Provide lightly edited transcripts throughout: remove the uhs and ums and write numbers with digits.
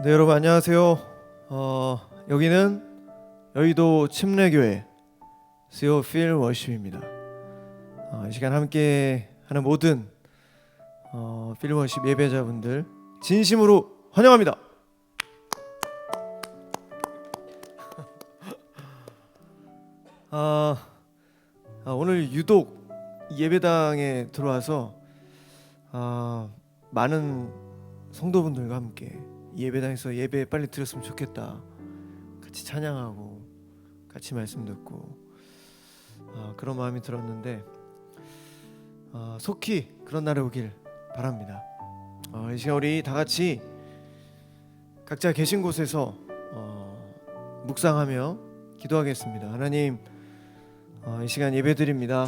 네, 여러분 안녕하세요. 여기는 여의도 침례교회 수요 필 워십입니다. 이 시간 함께 하는 모든 필 워십 예배자분들 진심으로 환영합니다. 오늘 유독 예배당에 들어와서 많은 성도분들과 함께 예배당에서 예배 빨리 드렸으면 좋겠다. 같이 찬양하고 같이 말씀 듣고 그런 마음이 들었는데 속히 그런 날이 오길 바랍니다. 이 시간 우리 다 같이 각자 계신 곳에서 묵상하며 기도하겠습니다. 하나님, 이 시간 예배드립니다.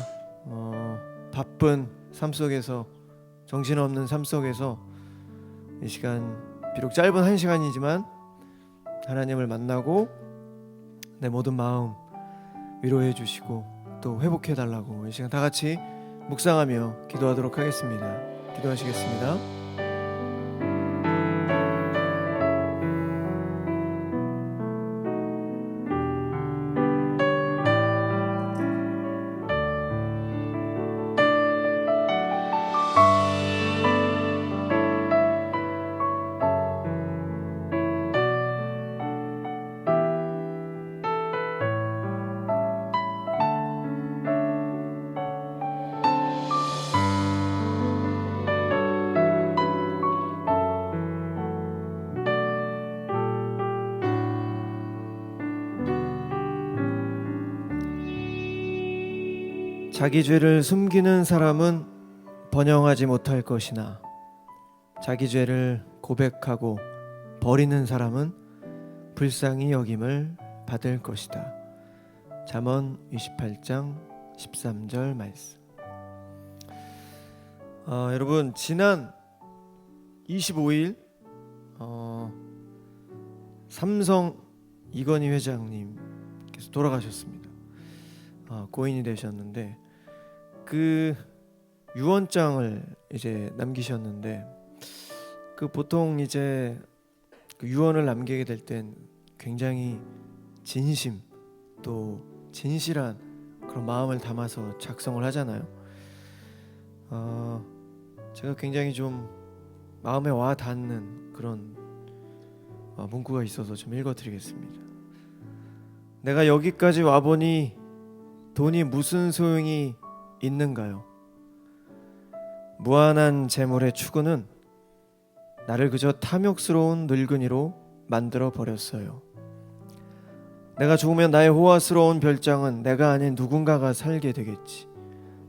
바쁜 삶 속에서, 정신없는 삶 속에서 이 시간 비록 짧은 한 시간이지만 하나님을 만나고 내 모든 마음 위로해 주시고 또 회복해 달라고 이 시간 다 같이 묵상하며 기도하도록 하겠습니다. 기도하시겠습니다. 자기 죄를 숨기는 사람은 번영하지 못할 것이나 자기 죄를 고백하고 버리는 사람은 불쌍히 여김을 받을 것이다. 잠언 28장 13절 말씀. 여러분, 지난 25일 삼성 이건희 회장님께서 돌아가셨습니다. 고인이 되셨는데 그 유언장을 이제 남기셨는데 보통 이제 그 유언을 남기게 될 땐 굉장히 진심 또 진실한 그런 마음을 담아서 작성을 하잖아요. 제가 굉장히 좀 마음에 와 닿는 그런 문구가 있어서 좀 읽어드리겠습니다. 내가 여기까지 와보니 돈이 무슨 소용이 있는가요? 무한한 재물의 추구는 나를 그저 탐욕스러운 늙은이로 만들어 버렸어요. 내가 죽으면 나의 호화스러운 별장은 내가 아닌 누군가가 살게 되겠지.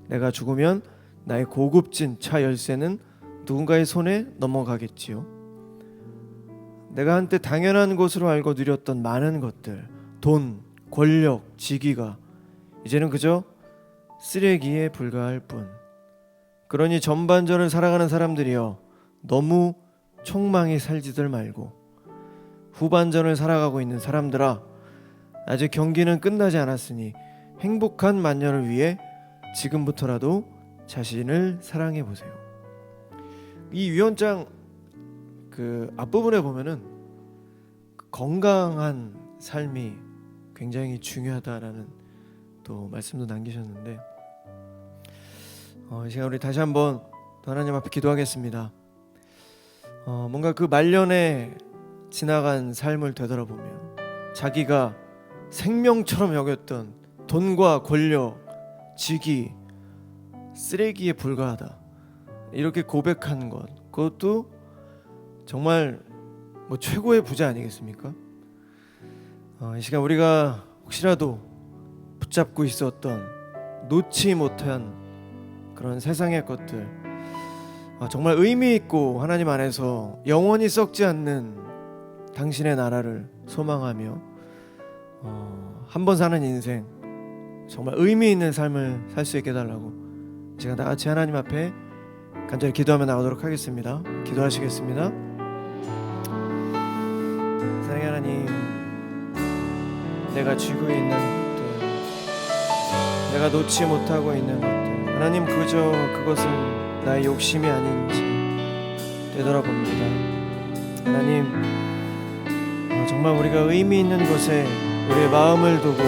내가 죽으면 나의 고급진 차 열쇠는 누군가의 손에 넘어가겠지요. 내가 한때 당연한 것으로 알고 누렸던 많은 것들, 돈, 권력, 직위가 이제는 그저 쓰레기에 불과할 뿐. 그러니 전반전을 살아가는 사람들이여, 너무 촉망이 살지들 말고 후반전을 살아가고 있는 사람들아, 아직 경기는 끝나지 않았으니 행복한 만년을 위해 지금부터라도 자신을 사랑해 보세요. 이 유언장 앞부분에 보면은 건강한 삶이 굉장히 중요하다라는 또 말씀도 남기셨는데 이 시간 우리 다시 한번 또 하나님 앞에 기도하겠습니다. 뭔가 그 말년에 지나간 삶을 되돌아보면 자기가 생명처럼 여겼던 돈과 권력, 직위, 쓰레기에 불과하다 이렇게 고백한 것, 그것도 정말 최고의 부자 아니겠습니까? 이 시간 우리가 혹시라도 붙잡고 있었던 놓지 못한 그런 세상의 것들, 정말 의미 있고 하나님 안에서 영원히 썩지 않는 당신의 나라를 소망하며 한 번 사는 인생 정말 의미 있는 삶을 살 수 있게 해달라고 제가 다 같이 하나님 앞에 간절히 기도하며 나가도록 하겠습니다. 기도하시겠습니다. 사랑의 하나님, 내가 쥐고 있는 것들, 내가 놓지 못하고 있는 것들, 하나님 그저 그것은 나의 욕심이 아닌지 되돌아봅니다. 하나님, 정말 우리가 의미 있는 곳에 우리의 마음을 두고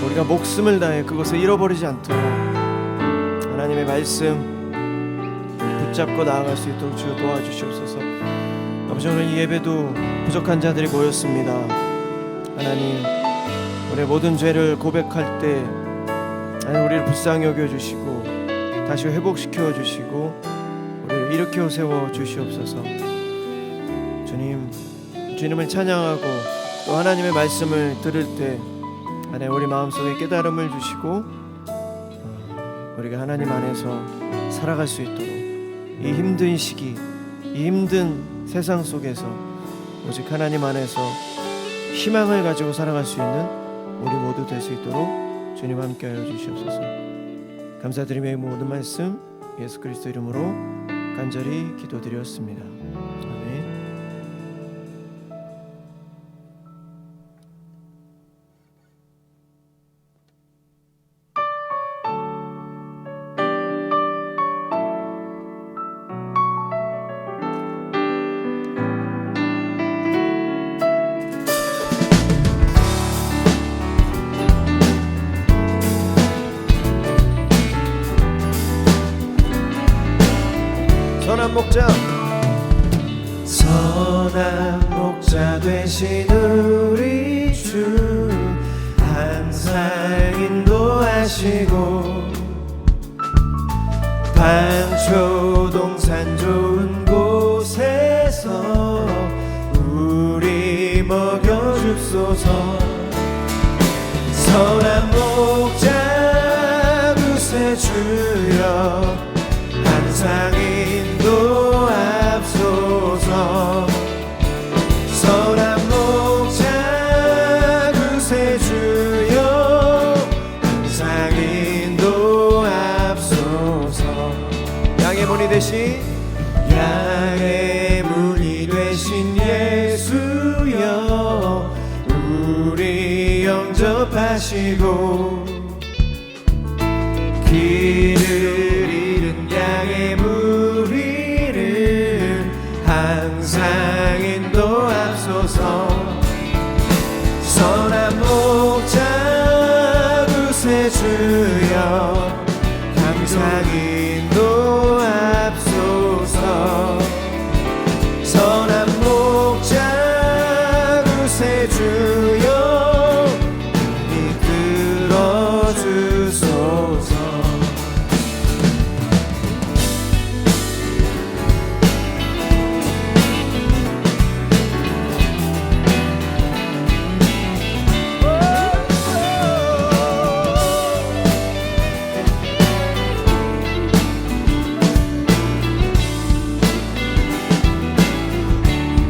우리가 목숨을 다해 그것을 잃어버리지 않도록 하나님의 말씀 붙잡고 나아갈 수 있도록 주여 도와주시옵소서. 아버지, 오늘 이 예배도 부족한 자들이 모였습니다. 하나님, 우리의 모든 죄를 고백할 때 하나님 우리를 불쌍히 여겨주시고 다시 회복시켜 주시고 우리를 일으켜 세워 주시옵소서. 주님을 찬양하고 또 하나님의 말씀을 들을 때 하나님 우리 마음속에 깨달음을 주시고 우리가 하나님 안에서 살아갈 수 있도록 이 힘든 시기, 이 힘든 세상 속에서 오직 하나님 안에서 희망을 가지고 살아갈 수 있는 우리 모두 될 수 있도록 주님 함께하여 주시옵소서. 감사드리며 이 모든 말씀 예수 그리스도 이름으로 간절히 기도드렸습니다. 아멘. 선한 목자 되신 우리 주 항상 인도하시고 반초동산 좋은 곳에서 우리 먹여줍소서. 선한 목자 구세주여 항상 인도하소서. 선한 목자 구세주여 항상 인도하소서. 양의 문이 되신 예수여 우리 영접하시고 길을 잃은 양의 무리를 항상 인도하소서. 선한 목자 구세주여 항상 인도하소서. 선한 목자 구세주여 이끌어 주소서.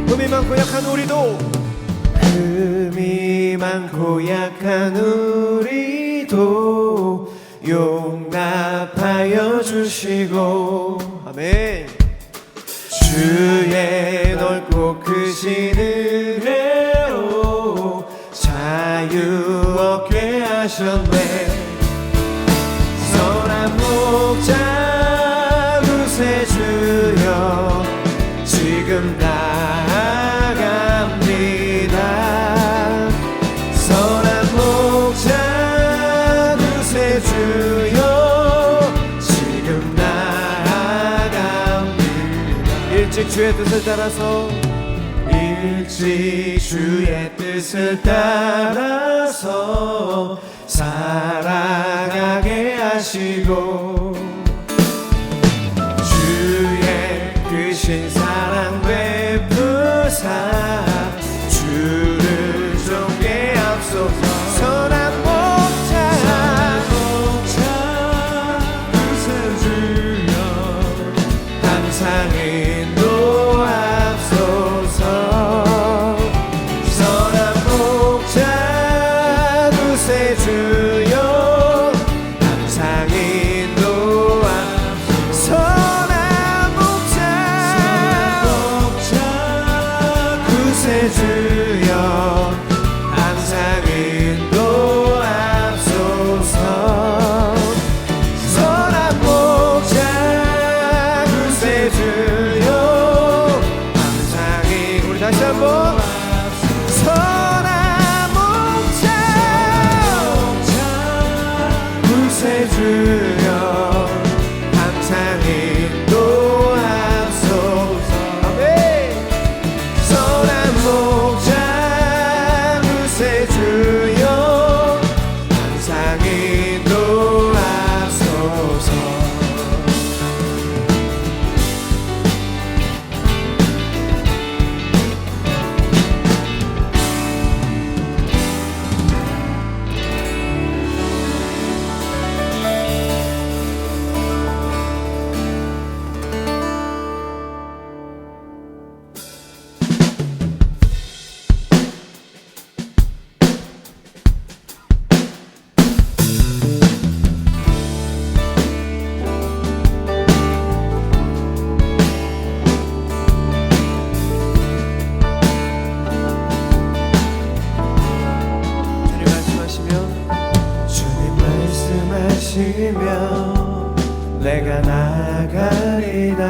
흠이 많고 약한 우리도 흠이 많고 약한 우리도 용납하여 주시고 아멘. 주의 넓고 크신 은혜로 자유 얻게 하셨네. 선한 목자 구세주여 지금 나아갑니다. 선한 목자 구세주여 지금 나아갑니다. 일찍 주의 뜻을 따라서 일찍 주의 뜻을 따라서 살아가게 하시고 주의 크신 사랑 베푸사 주를 쫓게 앞서서. 선한 목자 구세주여 항상 인도하소서. 선한 목자 구세주여 항상 인도하소서. 선한 목자 내가 나가리다.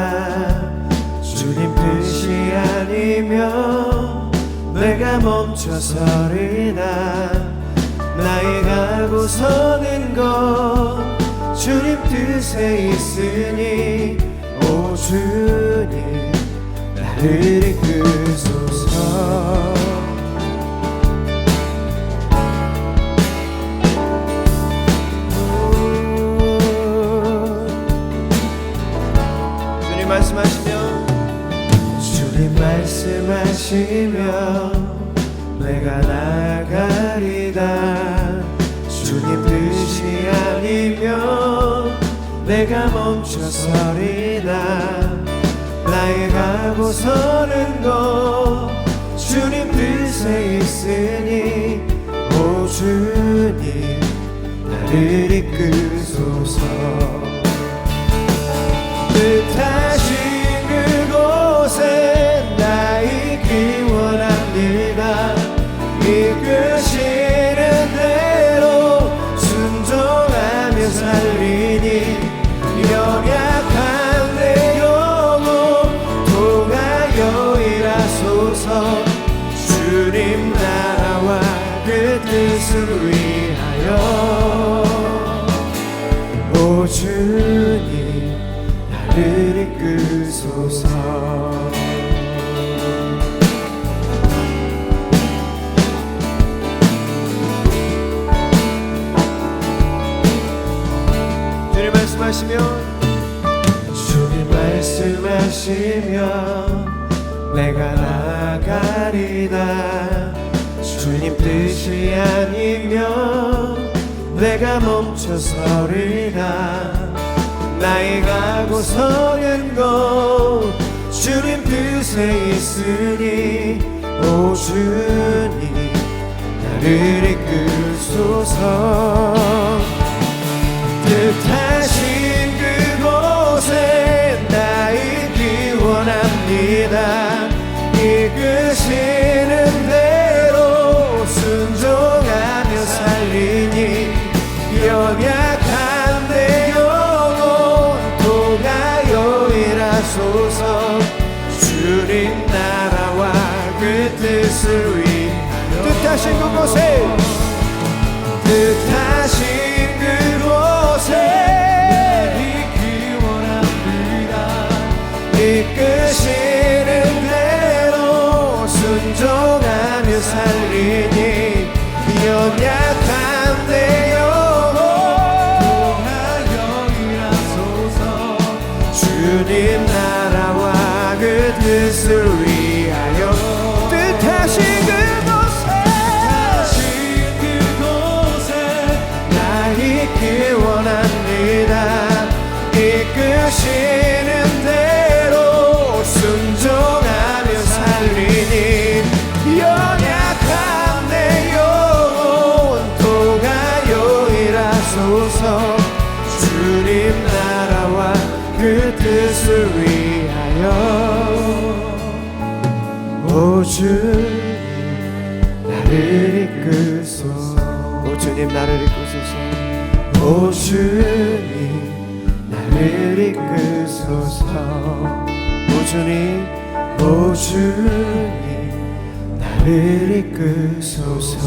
주님 뜻이 아니면 내가 멈춰서리다. 나의 가고 서는 것 주님 뜻에 있으니 오 주님 나를 이끄소서. 주님 말씀하시면 내가 나가리다. 주님 뜻이 아니면 내가 멈춰서리다. 나의 가고 서는 것 주님 뜻에 있으니 오 주님 나를 이끄소서. 뜻하신 그곳에 나 있기 원합니다. 이끄시는 대로 순종하며 살리니 연약한 내 영혼 통하여 일하소서. 주님 나라와 그 뜻을 위하여 오 주님 나를 이끄소서. 주님 말씀하시면 내가 나가리다. 주님 뜻이 아니면 내가 멈춰서리다. 나의 가고 서는 것 주님 뜻에 있으니 오 주님 나를 이끌소서. 뜻하신 그곳에 나 있기 원합니다. 이끄시는 대로 순종하며 살리니 연약한 내 영혼 통하여 일하소서. 주님 나라와 그 뜻을 위하여 뜻하신 그곳에 있기 원합니다. 이끄시는 대로 순종하며 살리니 연약한 내 영혼 통하여 일하소서. 주님 나라와 그 뜻을 위하여 뜻하신 있기 원합니다. 이끄시는 대로 순종하며 살리니 연약한 내 영혼 통하여 일하소서. 주님 나라와 그 뜻을 위하여 오 주님 나를 이끄소서. 오 주님 나를 이끄소서. 오 주님 나를 이끄소서. 오 주님 오 주님 나를 이끄소서.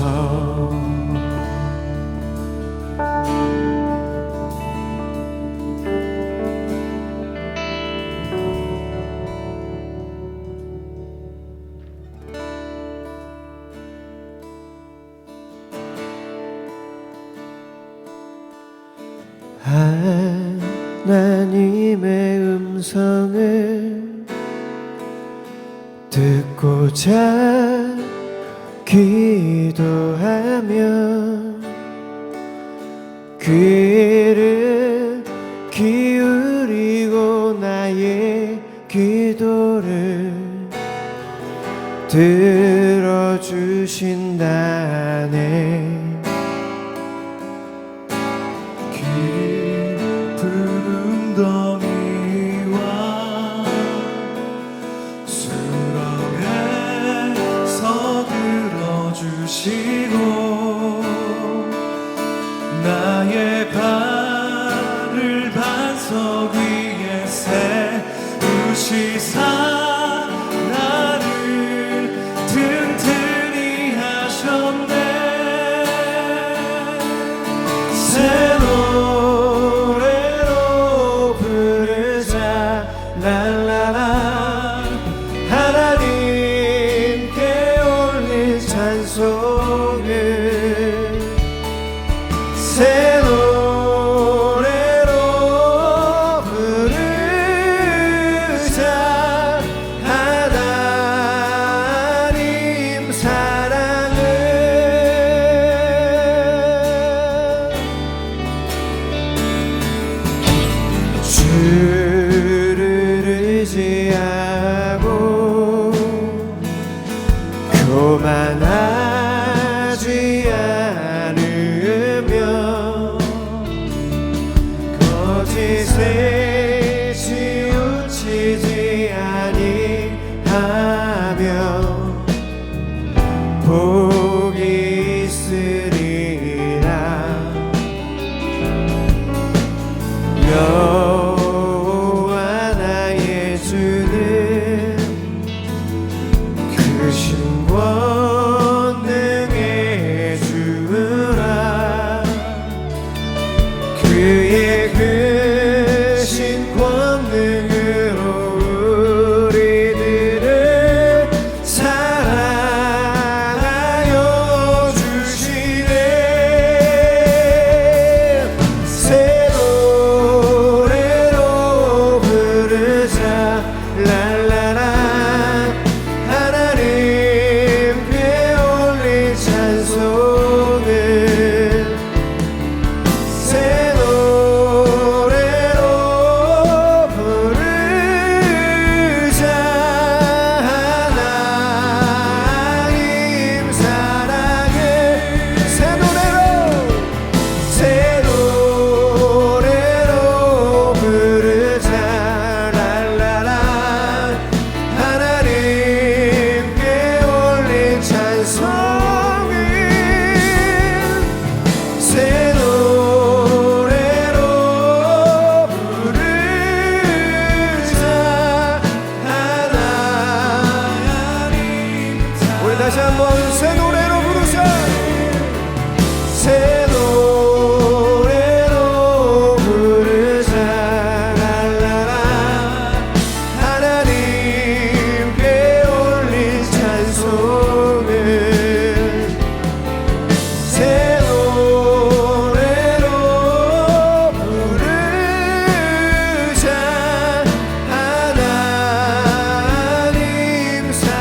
하나님의 음성을 듣고자 기도하며 귀를 기울이고 나의 기도를 들어주신다네. 나의 발을 반석 반석 위에 세우시사 나를 든든히 하셨네. 새 노래로 부르자 랄라라. 하나님께 올린 찬송을 새 노래로 부르자. 하나님 사랑을 주를 의지하고 교만하지 않으며 거짓에 치우치지 아니하며 복이 있으리라. 여호와 나의 주는 크신 권능의 주라. 그의 크신 권능으로 우리들을 사랑하여 주시네. 새 노래로 부르자 랄라라. 하나님께 올린 찬송을 새 노래로 부르자. 하나님 사랑을 새 노래로 부르자 랄라라. 하나님께 올린 찬송을 새 노래로 부르자. 하나님 우리 다시 한번 새 노래로 부르자. 새 노래로 부르자 랄라라. 하나님께 올린 찬송을 새 노래로 부르자. 하나님 사랑을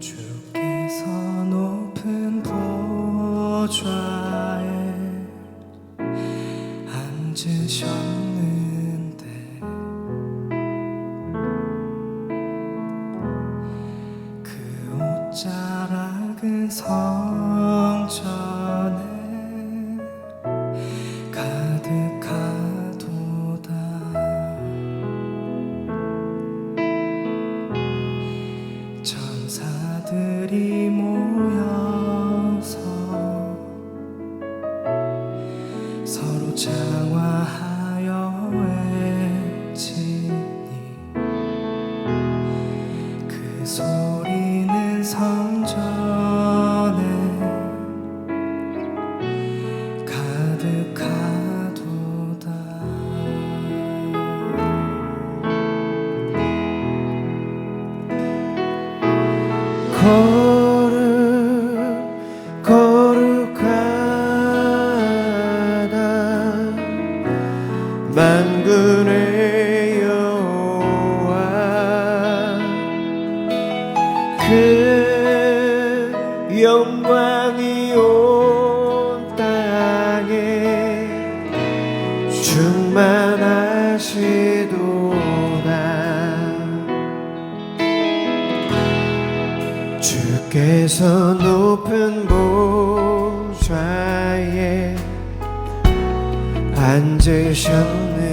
주께 보좌에 앉으셨는데 그 옷자락은 성전에 가득하도다. 천사들이 모여서 서로 장화하여 외치니 그 소리는 성전에 가득하도다. 거룩하다 만군의 여호와 그 영광이 온 땅에 충만하시도다. 주께서 높은 보좌에 앉으셨는데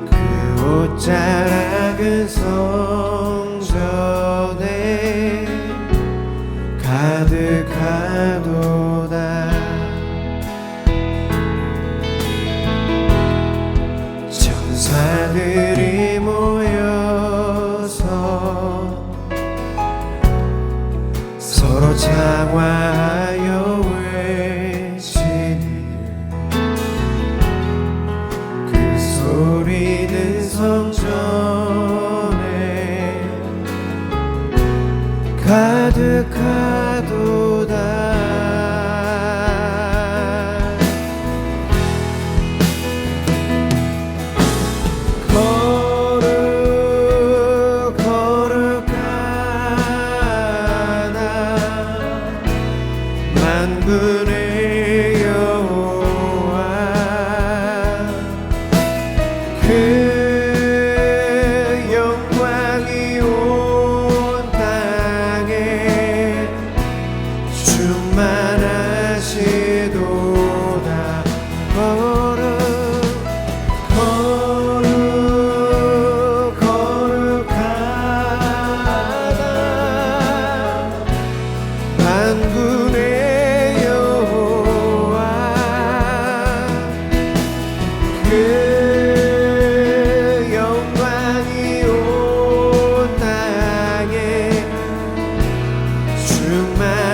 그 옷자락은 성전에 가득하도다. 천사들이 모여서 서로 장화하여 외치니 그 소리는 성전에 가득하도다. 만군의 여호와 그 영광이 온 땅에 충만하시도다. 거룩하다 만군의 그 영광이 온 땅에 충만하시도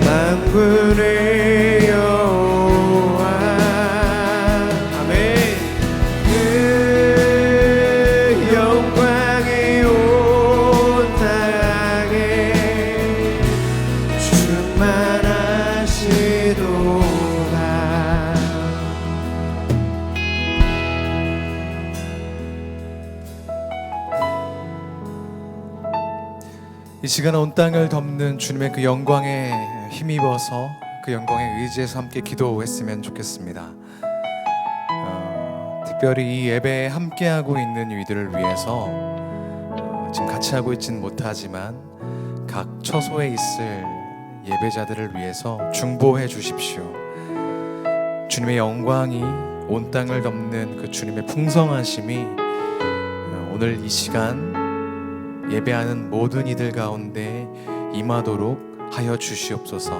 만군의 여호와 아멘. 그 영광이 온 땅에 충만하시도다. 이 시간 온 땅을 덮는 주님의 그 영광에 힘입어서 그 영광에 의지해서 함께 기도했으면 좋겠습니다. 특별히 이 예배에 함께하고 있는 이들을 위해서 지금 같이 하고 있지는 못하지만 각 처소에 있을 예배자들을 위해서 중보해 주십시오. 주님의 영광이 온 땅을 덮는 그 주님의 풍성하심이 오늘 이 시간 예배하는 모든 이들 가운데 임하도록 하여 주시옵소서.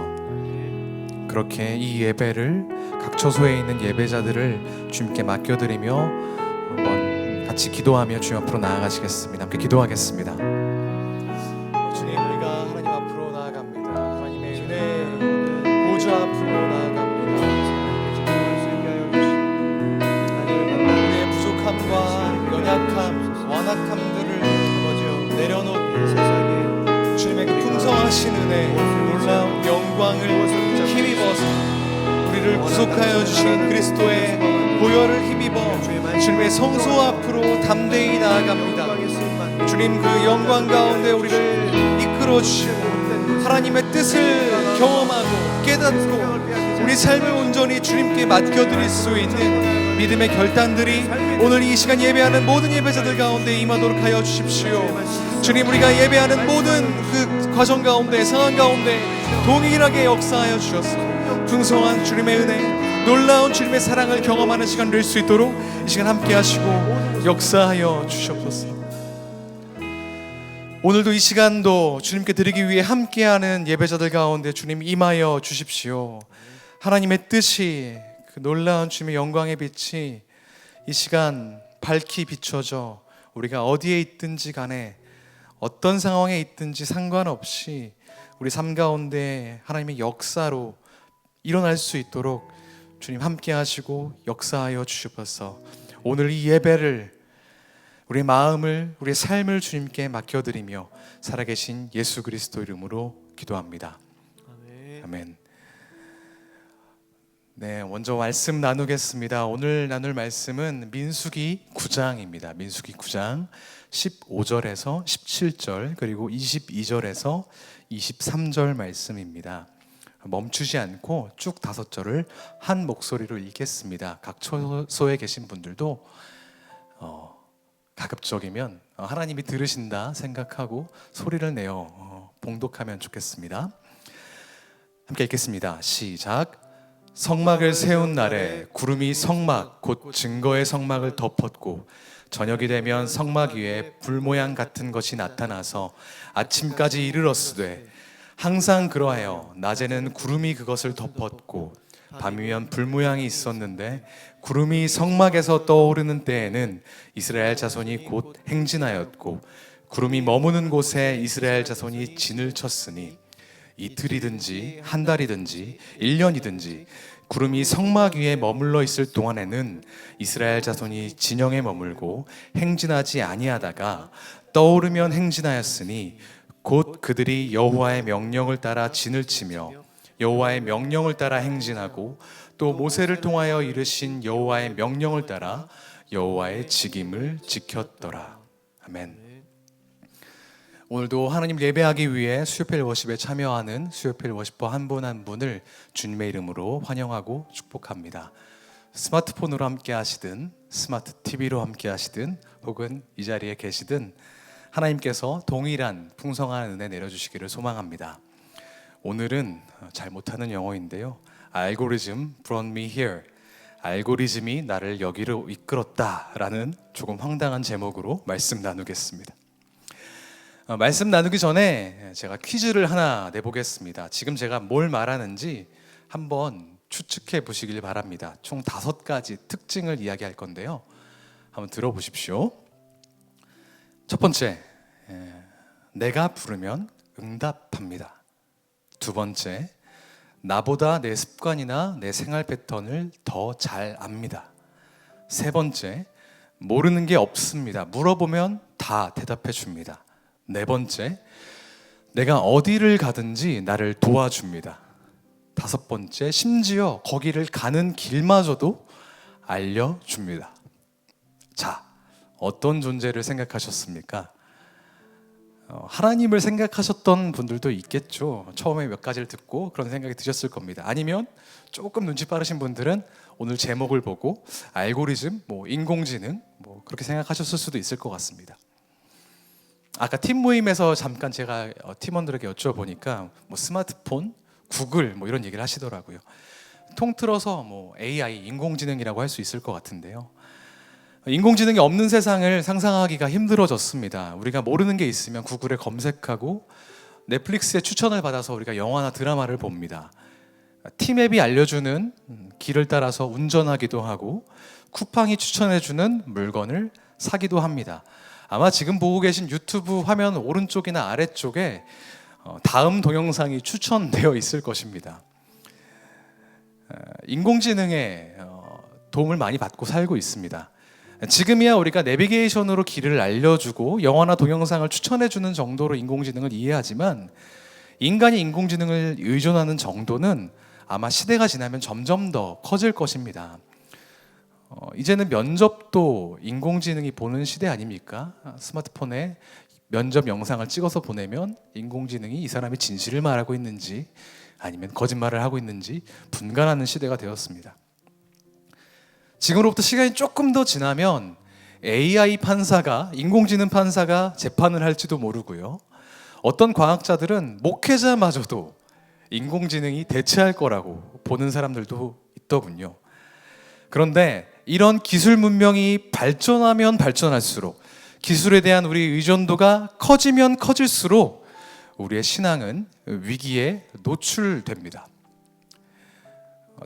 그렇게 이 예배를 각 처소에 있는 예배자들을 주님께 맡겨드리며 한번 같이 기도하며 주님 앞으로 나아가시겠습니다. 함께 기도하겠습니다. 주님, 우리가 하나님 앞으로 나아갑니다. 하나님의 은혜 보좌 앞으로 나아갑니다. 우리의 부족함과 연약함, 완악함들을 내려놓고 세상에 주님의 그 풍성한 놀라우신 은혜, 놀라운 영광을 힘입어서 우리를 구속하여 주신 그리스도의 보혈을 힘입어 주님의 성소 앞으로 담대히 나아갑니다. 주님, 그 영광 가운데 우리를 이끌어 주시고 하나님의 뜻을 경험하고 깨닫고 우리 삶을 온전히 주님께 맡겨드릴 수 있는 믿음의 결단들이 오늘 이 시간 예배하는 모든 예배자들 가운데 임하도록 하여 주십시오. 주님, 우리가 예배하는 모든 그 과정 가운데, 상황 가운데 동일하게 역사하여 주셔서 풍성한 주님의 은혜, 놀라운 주님의 사랑을 경험하는 시간 될 수 있도록 이 시간 함께 하시고 역사하여 주시옵소서. 오늘도 이 시간도 주님께 드리기 위해 함께하는 예배자들 가운데 주님 임하여 주십시오. 하나님의 뜻이, 그 놀라운 주님의 영광의 빛이 이 시간 밝히 비춰져 우리가 어디에 있든지 간에 어떤 상황에 있든지 상관없이 우리 삶 가운데 하나님의 역사로 일어날 수 있도록 주님 함께 하시고 역사하여 주시옵소서. 오늘 이 예배를, 우리의 마음을, 우리의 삶을 주님께 맡겨드리며 살아계신 예수 그리스도 이름으로 기도합니다. 아멘. 네, 먼저 말씀 나누겠습니다. 오늘 나눌 말씀은 민수기 9장입니다. 민수기 9장 15절에서 17절 그리고 22절에서 23절 말씀입니다. 멈추지 않고 쭉 5절을 한 목소리로 읽겠습니다. 각 처소에 계신 분들도 가급적이면 하나님이 들으신다 생각하고 소리를 내어 봉독하면 좋겠습니다. 함께 읽겠습니다. 시작. 성막을 세운 날에 구름이 성막 곧 증거의 성막을 덮었고 저녁이 되면 성막 위에 불 모양 같은 것이 나타나서 아침까지 이르렀으되 항상 그러하여 낮에는 구름이 그것을 덮었고 밤이면 불 모양이 있었는데 구름이 성막에서 떠오르는 때에는 이스라엘 자손이 곧 행진하였고 구름이 머무는 곳에 이스라엘 자손이 진을 쳤으니 이틀이든지 한 달이든지 1년이든지 구름이 성막 위에 머물러 있을 동안에는 이스라엘 자손이 진영에 머물고 행진하지 아니하다가 떠오르면 행진하였으니 곧 그들이 여호와의 명령을 따라 진을 치며 여호와의 명령을 따라 행진하고 또 모세를 통하여 이르신 여호와의 명령을 따라 여호와의 직임을 지켰더라. 아멘. 오늘도 하나님 예배하기 위해 수요필 워십에 참여하는 수요필 워십퍼 한 분 한 분을 주님의 이름으로 환영하고 축복합니다. 스마트폰으로 함께 하시든 스마트 TV로 함께 하시든 혹은 이 자리에 계시든 하나님께서 동일한 풍성한 은혜 내려주시기를 소망합니다. 오늘은 잘 못하는 영어인데요. 알고리즘 brought me here. 알고리즘이 나를 여기로 이끌었다라는 조금 황당한 제목으로 말씀 나누겠습니다. 말씀 나누기 전에 제가 퀴즈를 하나 내보겠습니다. 지금 제가 뭘 말하는지 한번 추측해 보시길 바랍니다. 총 5가지 특징을 이야기할 건데요. 한번 들어보십시오. 첫 번째, 내가 부르면 응답합니다. 두 번째, 나보다 내 습관이나 내 생활 패턴을 더 잘 압니다. 세 번째, 모르는 게 없습니다. 물어보면 다 대답해 줍니다. 네 번째, 내가 어디를 가든지 나를 도와줍니다. 다섯 번째, 심지어 거기를 가는 길마저도 알려줍니다. 자, 어떤 존재를 생각하셨습니까? 하나님을 생각하셨던 분들도 있겠죠. 처음에 몇 가지를 듣고 그런 생각이 드셨을 겁니다. 아니면 조금 눈치 빠르신 분들은 오늘 제목을 보고 알고리즘, 인공지능 그렇게 생각하셨을 수도 있을 것 같습니다. 아까 팀 모임에서 잠깐 제가 팀원들에게 여쭤보니까 스마트폰, 구글 이런 얘기를 하시더라고요. 통틀어서 AI, 인공지능이라고 할 수 있을 것 같은데요. 인공지능이 없는 세상을 상상하기가 힘들어졌습니다. 우리가 모르는 게 있으면 구글에 검색하고 넷플릭스에 추천을 받아서 우리가 영화나 드라마를 봅니다. 티맵이 알려주는 길을 따라서 운전하기도 하고 쿠팡이 추천해주는 물건을 사기도 합니다. 아마 지금 보고 계신 유튜브 화면 오른쪽이나 아래쪽에 다음 동영상이 추천되어 있을 것입니다. 인공지능의 도움을 많이 받고 살고 있습니다. 지금이야 우리가 내비게이션으로 길을 알려주고 영화나 동영상을 추천해주는 정도로 인공지능을 이해하지만 인간이 인공지능을 의존하는 정도는 아마 시대가 지나면 점점 더 커질 것입니다. 이제는 면접도 인공지능이 보는 시대 아닙니까? 스마트폰에 면접 영상을 찍어서 보내면 인공지능이 이 사람이 진실을 말하고 있는지 아니면 거짓말을 하고 있는지 분간하는 시대가 되었습니다. 지금으로부터 시간이 조금 더 지나면 AI 판사가, 인공지능 판사가 재판을 할지도 모르고요. 어떤 과학자들은 목회자마저도 인공지능이 대체할 거라고 보는 사람들도 있더군요. 그런데 이런 기술 문명이 발전하면 발전할수록, 기술에 대한 우리 의존도가 커지면 커질수록 우리의 신앙은 위기에 노출됩니다.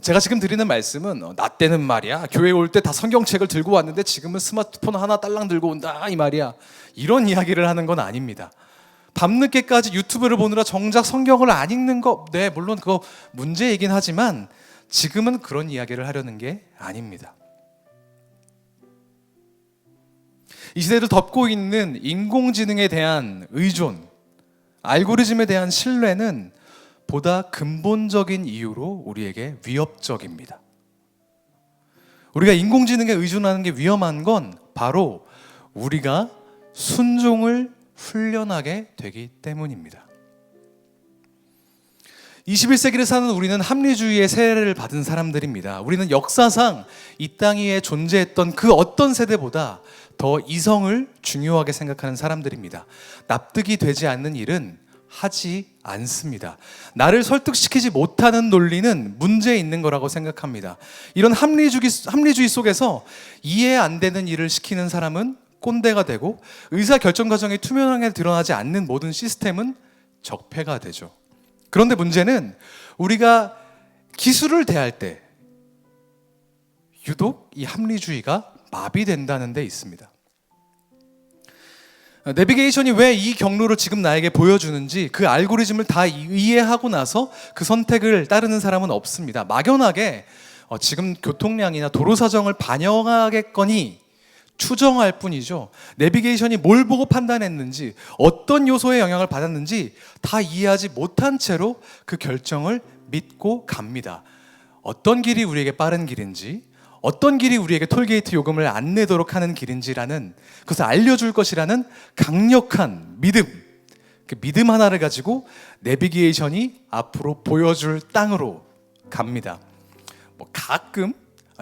제가 지금 드리는 말씀은 나 때는 말이야 교회 올 때 다 성경책을 들고 왔는데 지금은 스마트폰 하나 딸랑 들고 온다 이 말이야, 이런 이야기를 하는 건 아닙니다. 밤늦게까지 유튜브를 보느라 정작 성경을 안 읽는 거, 네 물론 그거 문제이긴 하지만 지금은 그런 이야기를 하려는 게 아닙니다. 이 시대를 덮고 있는 인공지능에 대한 의존, 알고리즘에 대한 신뢰는 보다 근본적인 이유로 우리에게 위협적입니다. 우리가 인공지능에 의존하는 게 위험한 건 바로 우리가 순종을 훈련하게 되기 때문입니다. 21세기를 사는 우리는 합리주의의 세례를 받은 사람들입니다. 우리는 역사상 이 땅 위에 존재했던 그 어떤 세대보다 더 이성을 중요하게 생각하는 사람들입니다. 납득이 되지 않는 일은 하지 않습니다. 나를 설득시키지 못하는 논리는 문제 있는 거라고 생각합니다. 이런 합리주의 속에서 이해 안 되는 일을 시키는 사람은 꼰대가 되고, 의사결정 과정이 투명하게 드러나지 않는 모든 시스템은 적폐가 되죠. 그런데 문제는 우리가 기술을 대할 때 유독 이 합리주의가 마비된다는 데 있습니다. 내비게이션이 왜 이 경로를 지금 나에게 보여주는지 그 알고리즘을 다 이해하고 나서 그 선택을 따르는 사람은 없습니다. 막연하게 지금 교통량이나 도로 사정을 반영하겠거니 추정할 뿐이죠. 내비게이션이 뭘 보고 판단했는지, 어떤 요소의 영향을 받았는지 다 이해하지 못한 채로 그 결정을 믿고 갑니다. 어떤 길이 우리에게 빠른 길인지, 어떤 길이 우리에게 톨게이트 요금을 안 내도록 하는 길인지라는, 그것을 알려줄 것이라는 강력한 믿음, 그 믿음 하나를 가지고 내비게이션이 앞으로 보여줄 땅으로 갑니다. 뭐 가끔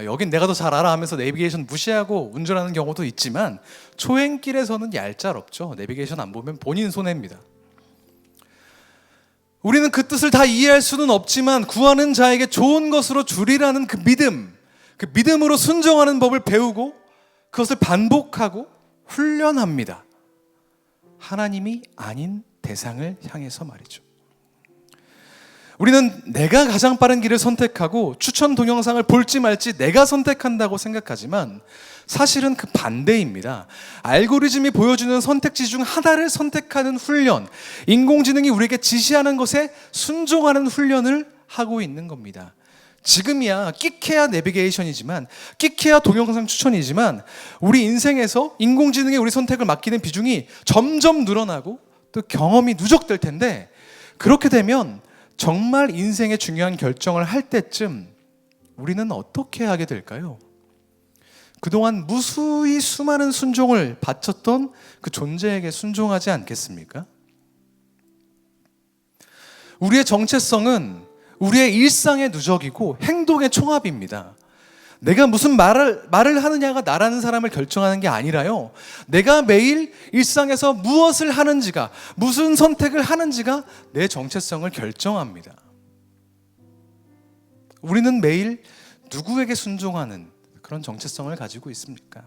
여긴 내가 더 잘 알아 하면서 내비게이션 무시하고 운전하는 경우도 있지만 초행길에서는 얄짤없죠. 내비게이션 안 보면 본인 손해입니다. 우리는 그 뜻을 다 이해할 수는 없지만 구하는 자에게 좋은 것으로 주리라는 그 믿음, 그 믿음으로 순종하는 법을 배우고 그것을 반복하고 훈련합니다. 하나님이 아닌 대상을 향해서 말이죠. 우리는 내가 가장 빠른 길을 선택하고 추천 동영상을 볼지 말지 내가 선택한다고 생각하지만 사실은 그 반대입니다. 알고리즘이 보여주는 선택지 중 하나를 선택하는 훈련, 인공지능이 우리에게 지시하는 것에 순종하는 훈련을 하고 있는 겁니다. 지금이야 끼케야 내비게이션이지만, 끼케야 동영상 추천이지만 우리 인생에서 인공지능에 우리 선택을 맡기는 비중이 점점 늘어나고 또 경험이 누적될 텐데, 그렇게 되면 정말 인생의 중요한 결정을 할 때쯤 우리는 어떻게 하게 될까요? 그동안 무수히 수많은 순종을 바쳤던 그 존재에게 순종하지 않겠습니까? 우리의 정체성은 우리의 일상의 누적이고 행동의 총합입니다. 내가 무슨 말을 하느냐가 나라는 사람을 결정하는 게 아니라요, 내가 매일 일상에서 무엇을 하는지가, 무슨 선택을 하는지가 내 정체성을 결정합니다. 우리는 매일 누구에게 순종하는 그런 정체성을 가지고 있습니까?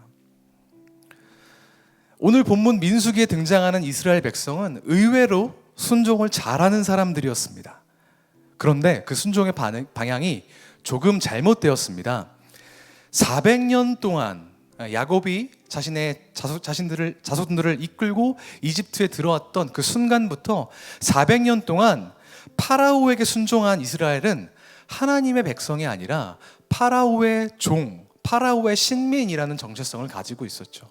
오늘 본문 민수기에 등장하는 이스라엘 백성은 의외로 순종을 잘하는 사람들이었습니다. 그런데 그 순종의 방향이 조금 잘못되었습니다. 400년 동안 야곱이 자신의 자손들을 이끌고 이집트에 들어왔던 그 순간부터 400년 동안 파라오에게 순종한 이스라엘은 하나님의 백성이 아니라 파라오의 종, 파라오의 신민이라는 정체성을 가지고 있었죠.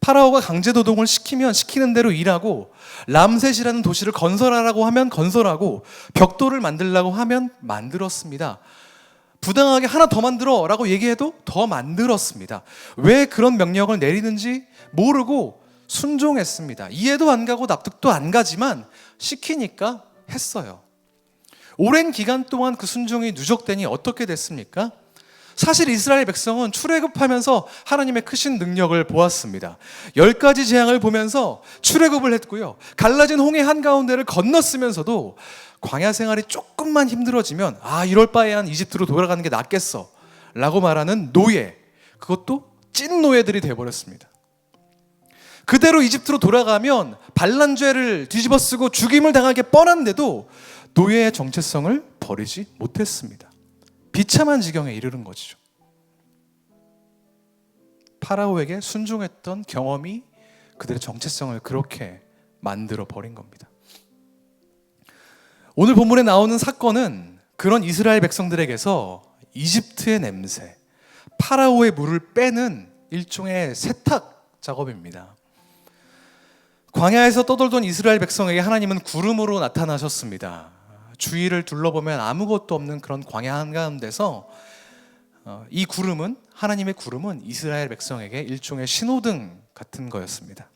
파라오가 강제노동을 시키면 시키는 대로 일하고, 람셋이라는 도시를 건설하라고 하면 건설하고, 벽돌을 만들라고 하면 만들었습니다. 부당하게 하나 더 만들어 라고 얘기해도 더 만들었습니다. 왜 그런 명령을 내리는지 모르고 순종했습니다. 이해도 안 가고 납득도 안 가지만 시키니까 했어요. 오랜 기간 동안 그 순종이 누적되니 어떻게 됐습니까? 사실 이스라엘 백성은 출애굽하면서 하나님의 크신 능력을 보았습니다. 10가지 재앙을 보면서 출애굽을 했고요. 갈라진 홍해 한가운데를 건넜으면서도 광야 생활이 조금만 힘들어지면 이럴 바에야 이집트로 돌아가는 게 낫겠어 라고 말하는 노예, 그것도 찐 노예들이 되어버렸습니다. 그대로 이집트로 돌아가면 반란죄를 뒤집어쓰고 죽임을 당하게 뻔한데도 노예의 정체성을 버리지 못했습니다. 비참한 지경에 이르는 것이죠. 파라오에게 순종했던 경험이 그들의 정체성을 그렇게 만들어 버린 겁니다. 오늘 본문에 나오는 사건은 그런 이스라엘 백성들에게서 이집트의 냄새, 파라오의 물을 빼는 일종의 세탁 작업입니다. 광야에서 떠돌던 이스라엘 백성에게 하나님은 구름으로 나타나셨습니다. 주위를 둘러보면 아무것도 없는 그런 광야 한가운데서 이 구름은, 하나님의 구름은 이스라엘 백성에게 일종의 신호등 같은 거였습니다.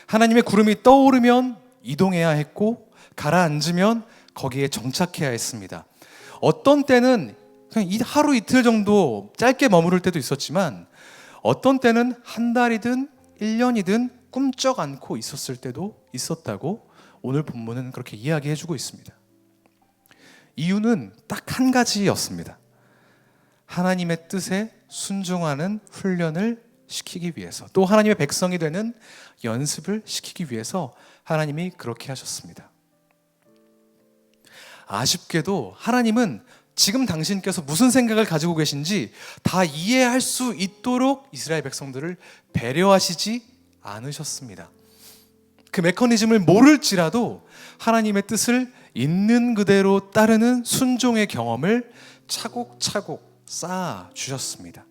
하나님의 구름이 떠오르면 이동해야 했고, 가라앉으면 거기에 정착해야 했습니다. 어떤 때는 그냥 하루 이틀 정도 짧게 머무를 때도 있었지만, 어떤 때는 한 달이든 1년이든 꿈쩍 않고 있었을 때도 있었다고 오늘 본문은 그렇게 이야기해주고 있습니다. 이유는 딱 한 가지였습니다. 하나님의 뜻에 순종하는 훈련을 시키기 위해서, 또 하나님의 백성이 되는 연습을 시키기 위해서 하나님이 그렇게 하셨습니다. 아쉽게도 하나님은 지금 당신께서 무슨 생각을 가지고 계신지 다 이해할 수 있도록 이스라엘 백성들을 배려하시지 않으셨습니다. 그 메커니즘을 모를지라도 하나님의 뜻을 있는 그대로 따르는 순종의 경험을 차곡차곡 쌓아 주셨습니다.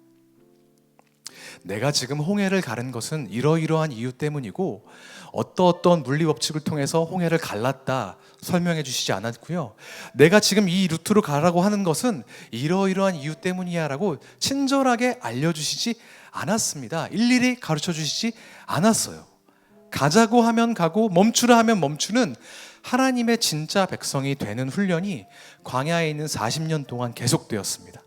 내가 지금 홍해를 가른 것은 이러이러한 이유 때문이고, 어떤 물리 법칙을 통해서 홍해를 갈랐다 설명해 주시지 않았고요. 내가 지금 이 루트로 가라고 하는 것은 이러이러한 이유 때문이야 라고 친절하게 알려주시지 않았습니다. 일일이 가르쳐 주시지 않았어요. 가자고 하면 가고 멈추라 하면 멈추는 하나님의 진짜 백성이 되는 훈련이 광야에 있는 40년 동안 계속되었습니다.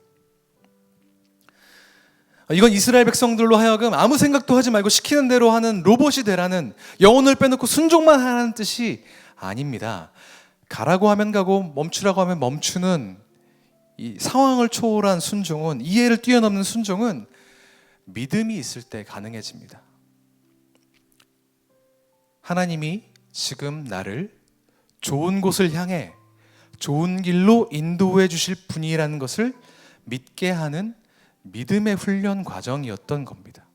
이건 이스라엘 백성들로 하여금 아무 생각도 하지 말고 시키는 대로 하는 로봇이 되라는, 영혼을 빼놓고 순종만 하라는 뜻이 아닙니다. 가라고 하면 가고 멈추라고 하면 멈추는 이 상황을 초월한 순종은, 이해를 뛰어넘는 순종은 믿음이 있을 때 가능해집니다. 하나님이 지금 나를 좋은 곳을 향해 좋은 길로 인도해 주실 분이라는 것을 믿게 하는 믿음의 훈련 과정이었던 겁니다.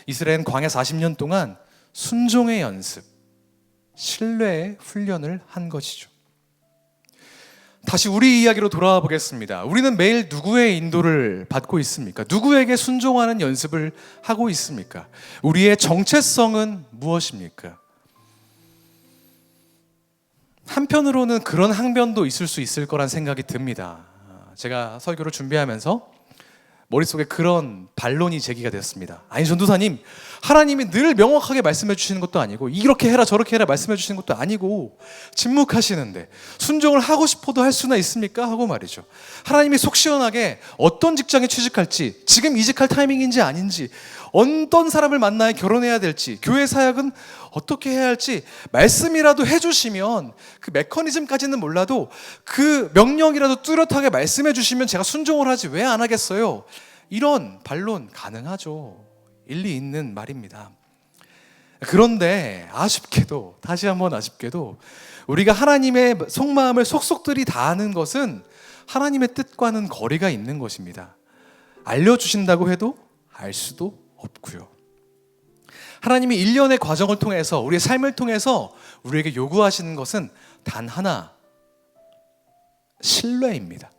이스라엘은 광야 40년 동안 순종의 연습, 신뢰의 훈련을 한 것이죠. 다시 우리 이야기로 돌아와 보겠습니다. 우리는 매일 누구의 인도를 받고 있습니까? 누구에게 순종하는 연습을 하고 있습니까? 우리의 정체성은 무엇입니까? 한편으로는 그런 항변도 있을 수 있을 거란 생각이 듭니다. 제가 설교를 준비하면서 머릿속에 그런 반론이 제기가 됐습니다. 아니, 전도사님, 하나님이 늘 명확하게 말씀해 주시는 것도 아니고, 이렇게 해라 저렇게 해라 말씀해 주시는 것도 아니고 침묵하시는데 순종을 하고 싶어도 할 수나 있습니까? 하고 말이죠. 하나님이 속 시원하게 어떤 직장에 취직할지, 지금 이직할 타이밍인지 아닌지, 어떤 사람을 만나야 결혼해야 될지, 교회 사역은 어떻게 해야 할지 말씀이라도 해주시면, 그 메커니즘까지는 몰라도 그 명령이라도 뚜렷하게 말씀해 주시면 제가 순종을 하지 왜 안 하겠어요? 이런 반론 가능하죠. 일리 있는 말입니다. 그런데 아쉽게도, 다시 한번 아쉽게도, 우리가 하나님의 속마음을 속속들이 다 아는 것은 하나님의 뜻과는 거리가 있는 것입니다. 알려주신다고 해도 알 수도 없고요. 하나님이 일련의 과정을 통해서, 우리의 삶을 통해서 우리에게 요구하시는 것은 단 하나, 신뢰입니다.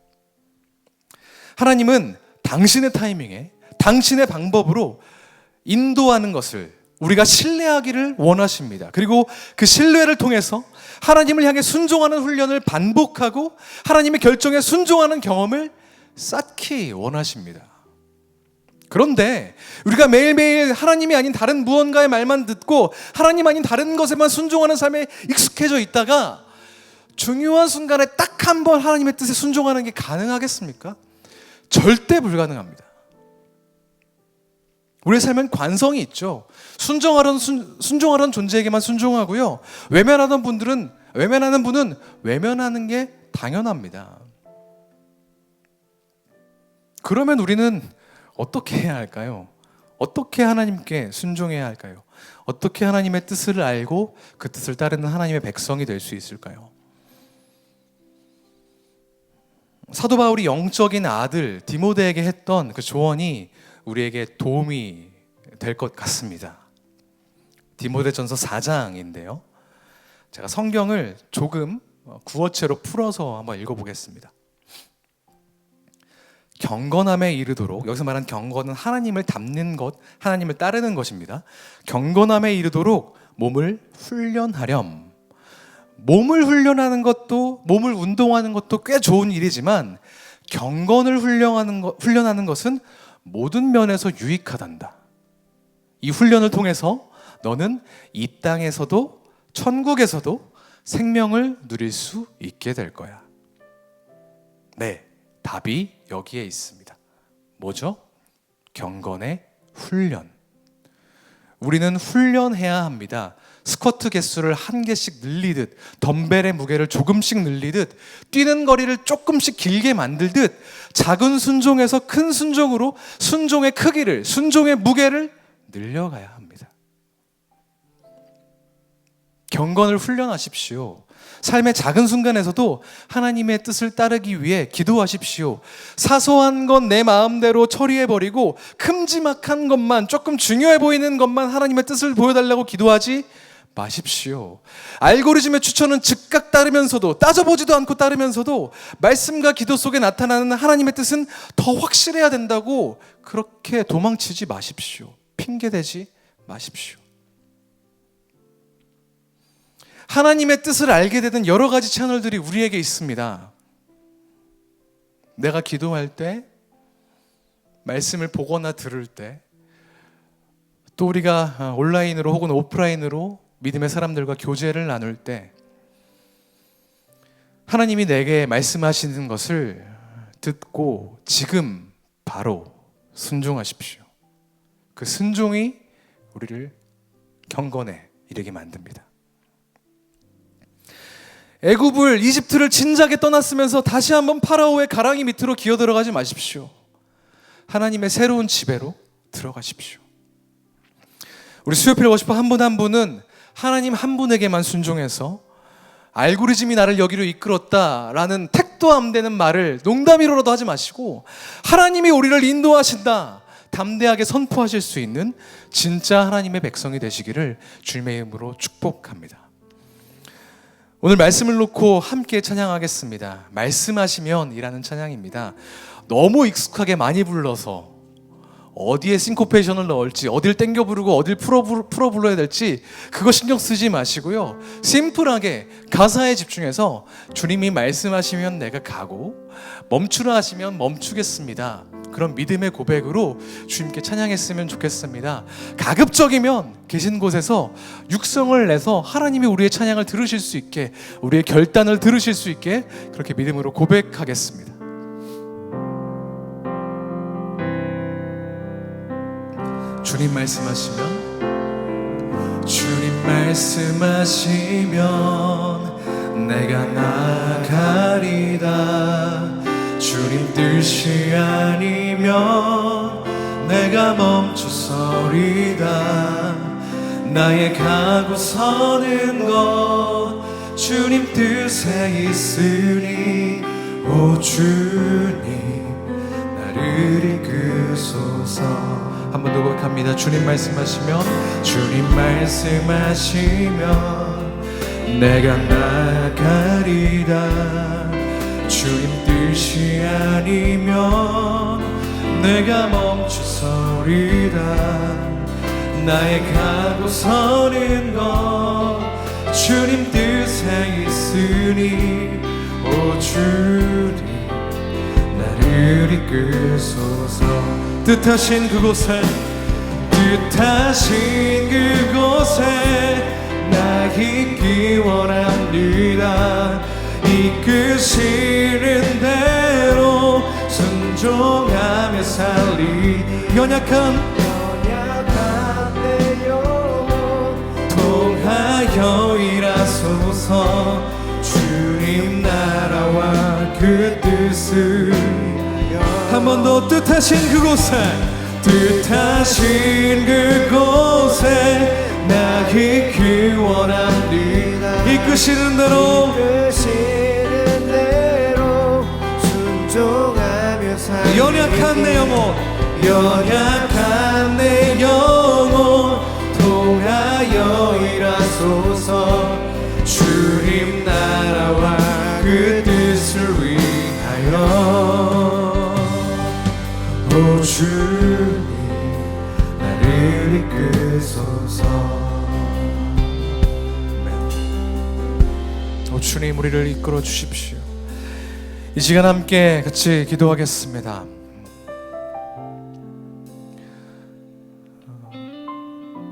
하나님은 당신의 타이밍에, 당신의 방법으로 인도하는 것을 우리가 신뢰하기를 원하십니다. 그리고 그 신뢰를 통해서 하나님을 향해 순종하는 훈련을 반복하고 하나님의 결정에 순종하는 경험을 쌓기 원하십니다. 그런데 우리가 매일매일 하나님이 아닌 다른 무언가의 말만 듣고 하나님 아닌 다른 것에만 순종하는 삶에 익숙해져 있다가 중요한 순간에 딱 한 번 하나님의 뜻에 순종하는 게 가능하겠습니까? 절대 불가능합니다. 우리의 삶은 관성이 있죠. 순종하던 존재에게만 순종하고요. 외면하는 분은 외면하는 게 당연합니다. 그러면 우리는 어떻게 해야 할까요? 어떻게 하나님께 순종해야 할까요? 어떻게 하나님의 뜻을 알고 그 뜻을 따르는 하나님의 백성이 될 수 있을까요? 사도 바울이 영적인 아들 디모데에게 했던 그 조언이 우리에게 도움이 될 것 같습니다. 디모데전서 4장인데요. 제가 성경을 조금 구어체로 풀어서 한번 읽어보겠습니다. 경건함에 이르도록, 여기서 말하는 경건은 하나님을 닮는 것, 하나님을 따르는 것입니다. 경건함에 이르도록 몸을 훈련하렴. 몸을 훈련하는 것도, 몸을 운동하는 것도 꽤 좋은 일이지만 경건을 훈련하는 것은 모든 면에서 유익하단다. 이 훈련을 통해서 너는 이 땅에서도 천국에서도 생명을 누릴 수 있게 될 거야. 네, 답이 여기에 있습니다. 뭐죠? 경건의 훈련. 우리는 훈련해야 합니다. 스쿼트 개수를 한 개씩 늘리듯, 덤벨의 무게를 조금씩 늘리듯, 뛰는 거리를 조금씩 길게 만들듯, 작은 순종에서 큰 순종으로 순종의 크기를, 순종의 무게를 늘려가야 합니다. 경건을 훈련하십시오. 삶의 작은 순간에서도 하나님의 뜻을 따르기 위해 기도하십시오. 사소한 건 내 마음대로 처리해버리고 큼지막한 것만, 조금 중요해 보이는 것만 하나님의 뜻을 보여달라고 기도하지 마십시오. 알고리즘의 추천은 즉각 따르면서도, 따져보지도 않고 따르면서도 말씀과 기도 속에 나타나는 하나님의 뜻은 더 확실해야 된다고 그렇게 도망치지 마십시오. 핑계대지 마십시오. 하나님의 뜻을 알게 되는 여러 가지 채널들이 우리에게 있습니다. 내가 기도할 때, 말씀을 보거나 들을 때, 또 우리가 온라인으로 혹은 오프라인으로 믿음의 사람들과 교제를 나눌 때 하나님이 내게 말씀하시는 것을 듣고 지금 바로 순종하십시오. 그 순종이 우리를 경건에 이르게 만듭니다. 애굽을, 이집트를 진작에 떠났으면서 다시 한번 파라오의 가랑이 밑으로 기어 들어가지 마십시오. 하나님의 새로운 지배로 들어가십시오. 우리 수요필 워시퍼 한 분 한 분은 하나님 한 분에게만 순종해서 알고리즘이 나를 여기로 이끌었다라는 택도 안 되는 말을 농담으로라도 하지 마시고 하나님이 우리를 인도하신다, 담대하게 선포하실 수 있는 진짜 하나님의 백성이 되시기를 주님의 이름으로 축복합니다. 오늘 말씀을 놓고 함께 찬양하겠습니다. 말씀하시면 이라는 찬양입니다. 너무 익숙하게 많이 불러서 어디에 싱코페이션을 넣을지, 어딜 땡겨 부르고 어딜 풀어 불러야 될지 그거 신경 쓰지 마시고요. 심플하게 가사에 집중해서 주님이 말씀하시면 내가 가고 멈추라 하시면 멈추겠습니다. 그런 믿음의 고백으로 주님께 찬양했으면 좋겠습니다. 가급적이면 계신 곳에서 육성을 내서 하나님이 우리의 찬양을 들으실 수 있게, 우리의 결단을 들으실 수 있게 그렇게 믿음으로 고백하겠습니다. 주님 말씀하시면, 주님 말씀하시면 내가 나가리다. 주님 뜻이 아니면 내가 멈춰서리다. 나의 가고 서는 것 주님 뜻에 있으니 오 주님 나를 이끄소서. 한 번 더 고백합니다. 주님 말씀하시면, 주님 말씀하시면 내가 나가리다. 주님 뜻이 아니면 내가 멈추서리다. 나의 가고 서는 것 주님 뜻에 있으니 오 주님 나를 이끄소서. 뜻하신 그곳에 나 있기 원합니다. 이끄시는 대로 순종하며 살리. 연약한 내 영혼 통하여 일하소서. 주님 나라와 그 뜻을 한 번 더. 뜻하신 그곳에 나 있기 원합니다. 이끄시는 대로 순종하며 살리. 연약한 내 영혼 통하여 일하소서. 주님 나라와 그 뜻을 위하여 오 주님 나를 이끄소서. 오 주님 우리를 이끌어 주십시오. 이 시간 함께 같이 기도하겠습니다.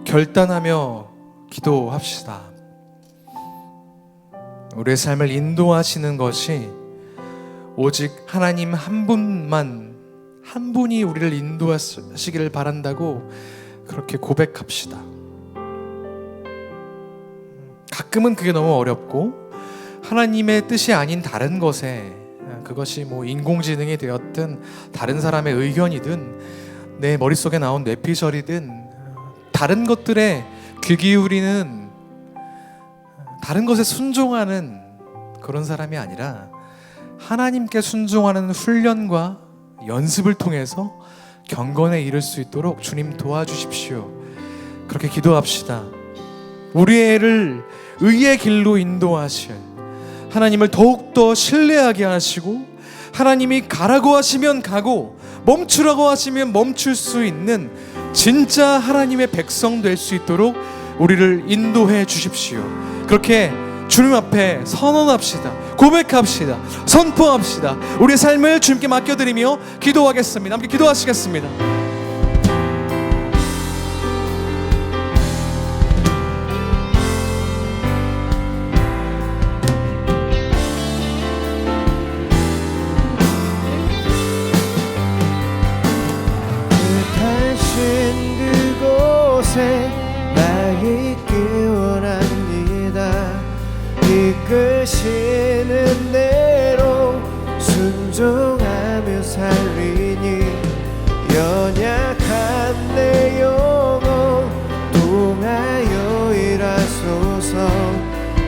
결단하며 기도합시다. 우리의 삶을 인도하시는 것이 오직 하나님 한 분이 우리를 인도하시기를 바란다고 그렇게 고백합시다. 가끔은 그게 너무 어렵고 하나님의 뜻이 아닌 다른 것에, 그것이 뭐 인공지능이 되었든 다른 사람의 의견이든 내 머릿속에 나온 뇌피셜이든 다른 것들에 귀 기울이는, 다른 것에 순종하는 그런 사람이 아니라 하나님께 순종하는 훈련과 연습을 통해서 경건에 이를 수 있도록 주님 도와주십시오. 그렇게 기도합시다. 우리 애를 의의 길로 인도하실 하나님을 더욱더 신뢰하게 하시고, 하나님이 가라고 하시면 가고 멈추라고 하시면 멈출 수 있는 진짜 하나님의 백성 될 수 있도록 우리를 인도해 주십시오. 그렇게 주님 앞에 선언합시다. 고백합시다. 선포합시다. 우리의 삶을 주님께 맡겨드리며 기도하겠습니다. 함께 기도하시겠습니다. 나 있기 원합니다. 이끄시는 대로 순종하며 살리니 연약한 내 영혼 통하여 일하소서.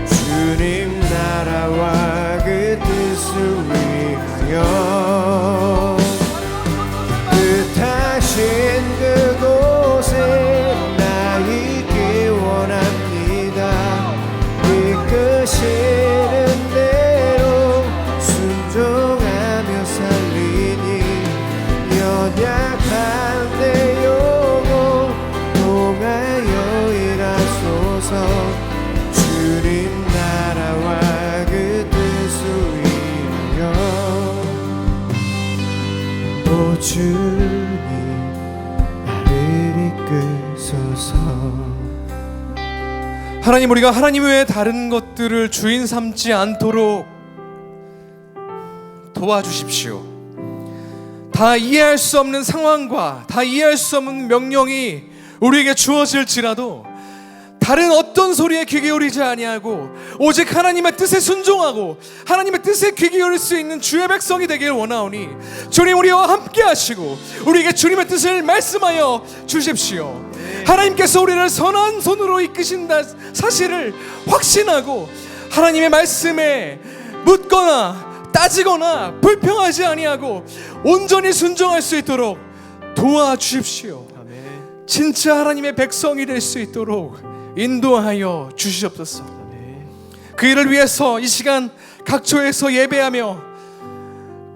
주님 나라와 그 뜻을 위하여 뜻하신 그곳에 이끄시는 대로 순종하며 살리니 연약한 내 영혼 통하여 일하소서. 주님 나라와 그 뜻을 위하여 오 주님 나를 이끄소서. 하나님, 우리가 하나님 외에 다른 것들을 주인 삼지 않도록 도와주십시오. 다 이해할 수 없는 상황과 다 이해할 수 없는 명령이 우리에게 주어질지라도 다른 어떤 소리에 귀 기울이지 아니하고 오직 하나님의 뜻에 순종하고 하나님의 뜻에 귀 기울일 수 있는 주의 백성이 되길 원하오니 주님 우리와 함께 하시고 우리에게 주님의 뜻을 말씀하여 주십시오. 하나님께서 우리를 선한 손으로 이끄신다 사실을 확신하고 하나님의 말씀에 묻거나 따지거나 불평하지 아니하고 온전히 순종할 수 있도록 도와주십시오. 진짜 하나님의 백성이 될 수 있도록 인도하여 주시옵소서. 그 일을 위해서 이 시간 각처에서 예배하며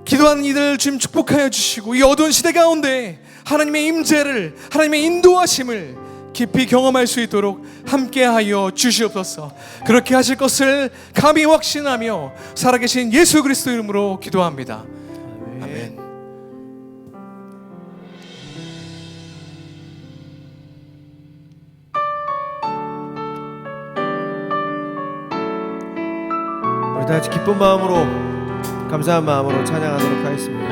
기도하는 이들 주님 축복하여 주시고 이 어두운 시대 가운데 하나님의 임재를, 하나님의 인도하심을 깊이 경험할 수 있도록 함께하여 주시옵소서. 그렇게 하실 것을 감히 확신하며 살아계신 예수 그리스도 이름으로 기도합니다. 아멘. 우리 다 같이 기쁜 마음으로, 감사한 마음으로 찬양하도록 하겠습니다.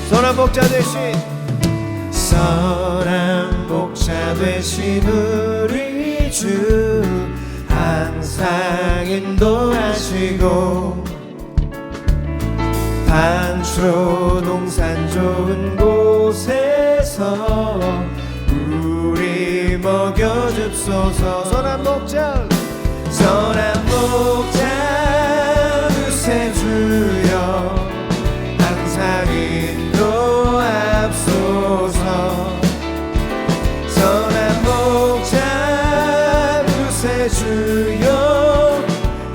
선한 목자 되신, 선한 목자 되신 우리 주 항상 인도하시고 반주로 농산 좋은 곳에서 우리 먹여줍소서. 선한 목자, 선한 목자 구세주여 항상 인도하소서. 선한 목자 구세주여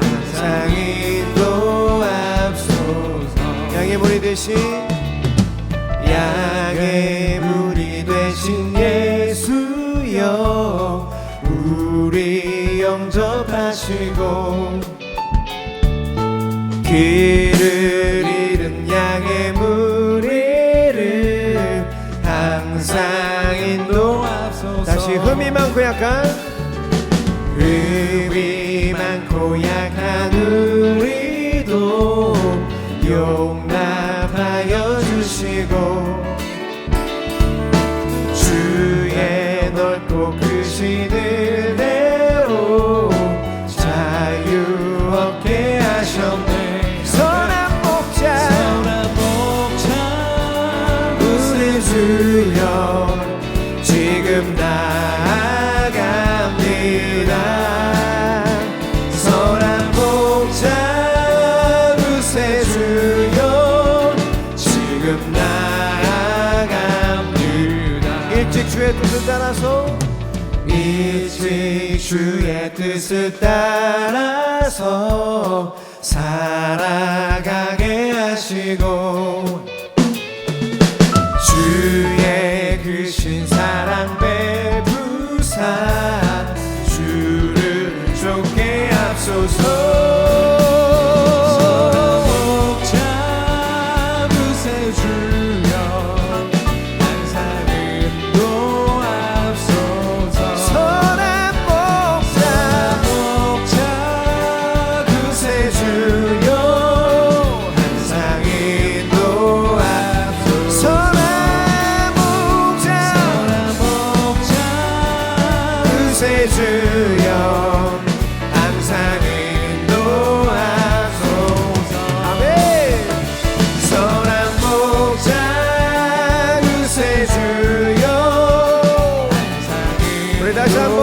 항상 인도하소서. 양의 물이 되신, 양의 물이 되신 예수여 우리 영접하시고 길을 잃은 양의 무리를 항상 인도하소서. 다시 흠이 많고 약한, 흠이 많고 약한 우리도 용납하여 주시고 주의 넓고 크신 은혜로 자유 얻게 하셨네. 선한 목자, 구세주여 지금 나아갑니다. 선한 목자 구세주여 지금 나아갑니다. 일찍 주의 뜻을 따라서, 일찍 주의 뜻을 따라서 살아가게 하시고 주의 크신 사랑 베푸사 주를 쫓게 앞서서. 목자 구세주여 항상 인도하소서. 선한 목자 구세주여 항상 인도하소서. 선한 목자 구세주여 항상 인도하소서. 아멘. 선한 목자 구세주여 항상 우리 다시 한번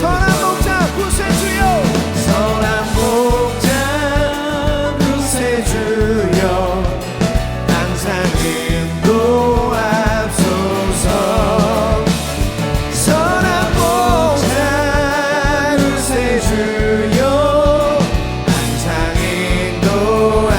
선한 목자 구세주여, 선한 목자 구세주여 항상 인도하소서. 선한 목자 구세주여 항상 인도하소서.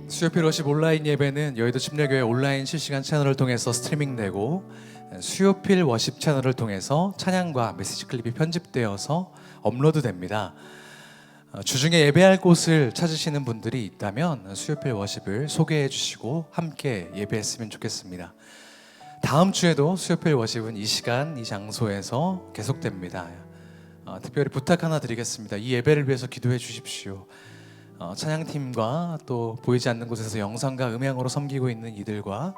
수요필 워십 온라인 예배는 여의도 침례교회 온라인 실시간 채널을 통해서 스트리밍되고 수요필 워십 채널을 통해서 찬양과 메시지 클립이 편집되어서 업로드됩니다. 주중에 예배할 곳을 찾으시는 분들이 있다면 수요필 워십을 소개해 주시고 함께 예배했으면 좋겠습니다. 다음 주에도 수요필 워십은 이 시간 이 장소에서 계속됩니다. 특별히 부탁 하나 드리겠습니다. 이 예배를 위해서 기도해 주십시오. 찬양팀과 또 보이지 않는 곳에서 영상과 음향으로 섬기고 있는 이들과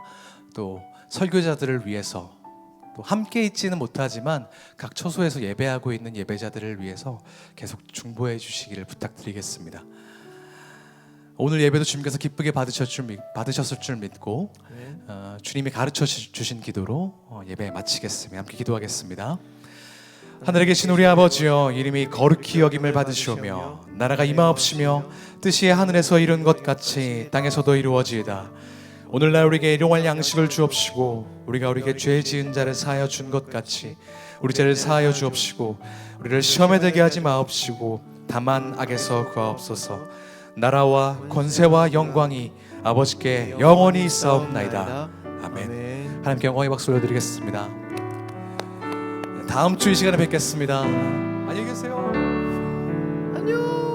또 설교자들을 위해서, 또 함께 있지는 못하지만 각 처소에서 예배하고 있는 예배자들을 위해서 계속 중보해 주시기를 부탁드리겠습니다. 오늘 예배도 주님께서 기쁘게 받으셨을 줄 믿고 아멘. 주님이 가르쳐 주신 기도로 예배 마치겠습니다. 함께 기도하겠습니다. 하늘에 계신 우리 아버지여, 이름이 거룩히 여김을 받으시오며 나라가 임하옵시며 뜻이 하늘에서 이룬 것 같이 땅에서도 이루어지이다. 오늘날 우리에게 일용할 양식을 주옵시고 우리가 우리에게 죄 지은 자를 사하여 준 것 같이 우리 죄를 사하여 주옵시고 우리를 시험에 들게 하지 마옵시고 다만 악에서 구하옵소서. 나라와 권세와 영광이 아버지께 영원히 있사옵나이다. 아멘. 하나님께 영광의 박수 올려드리겠습니다. 다음 주 이 시간에 뵙겠습니다. 안녕히 계세요. 안녕.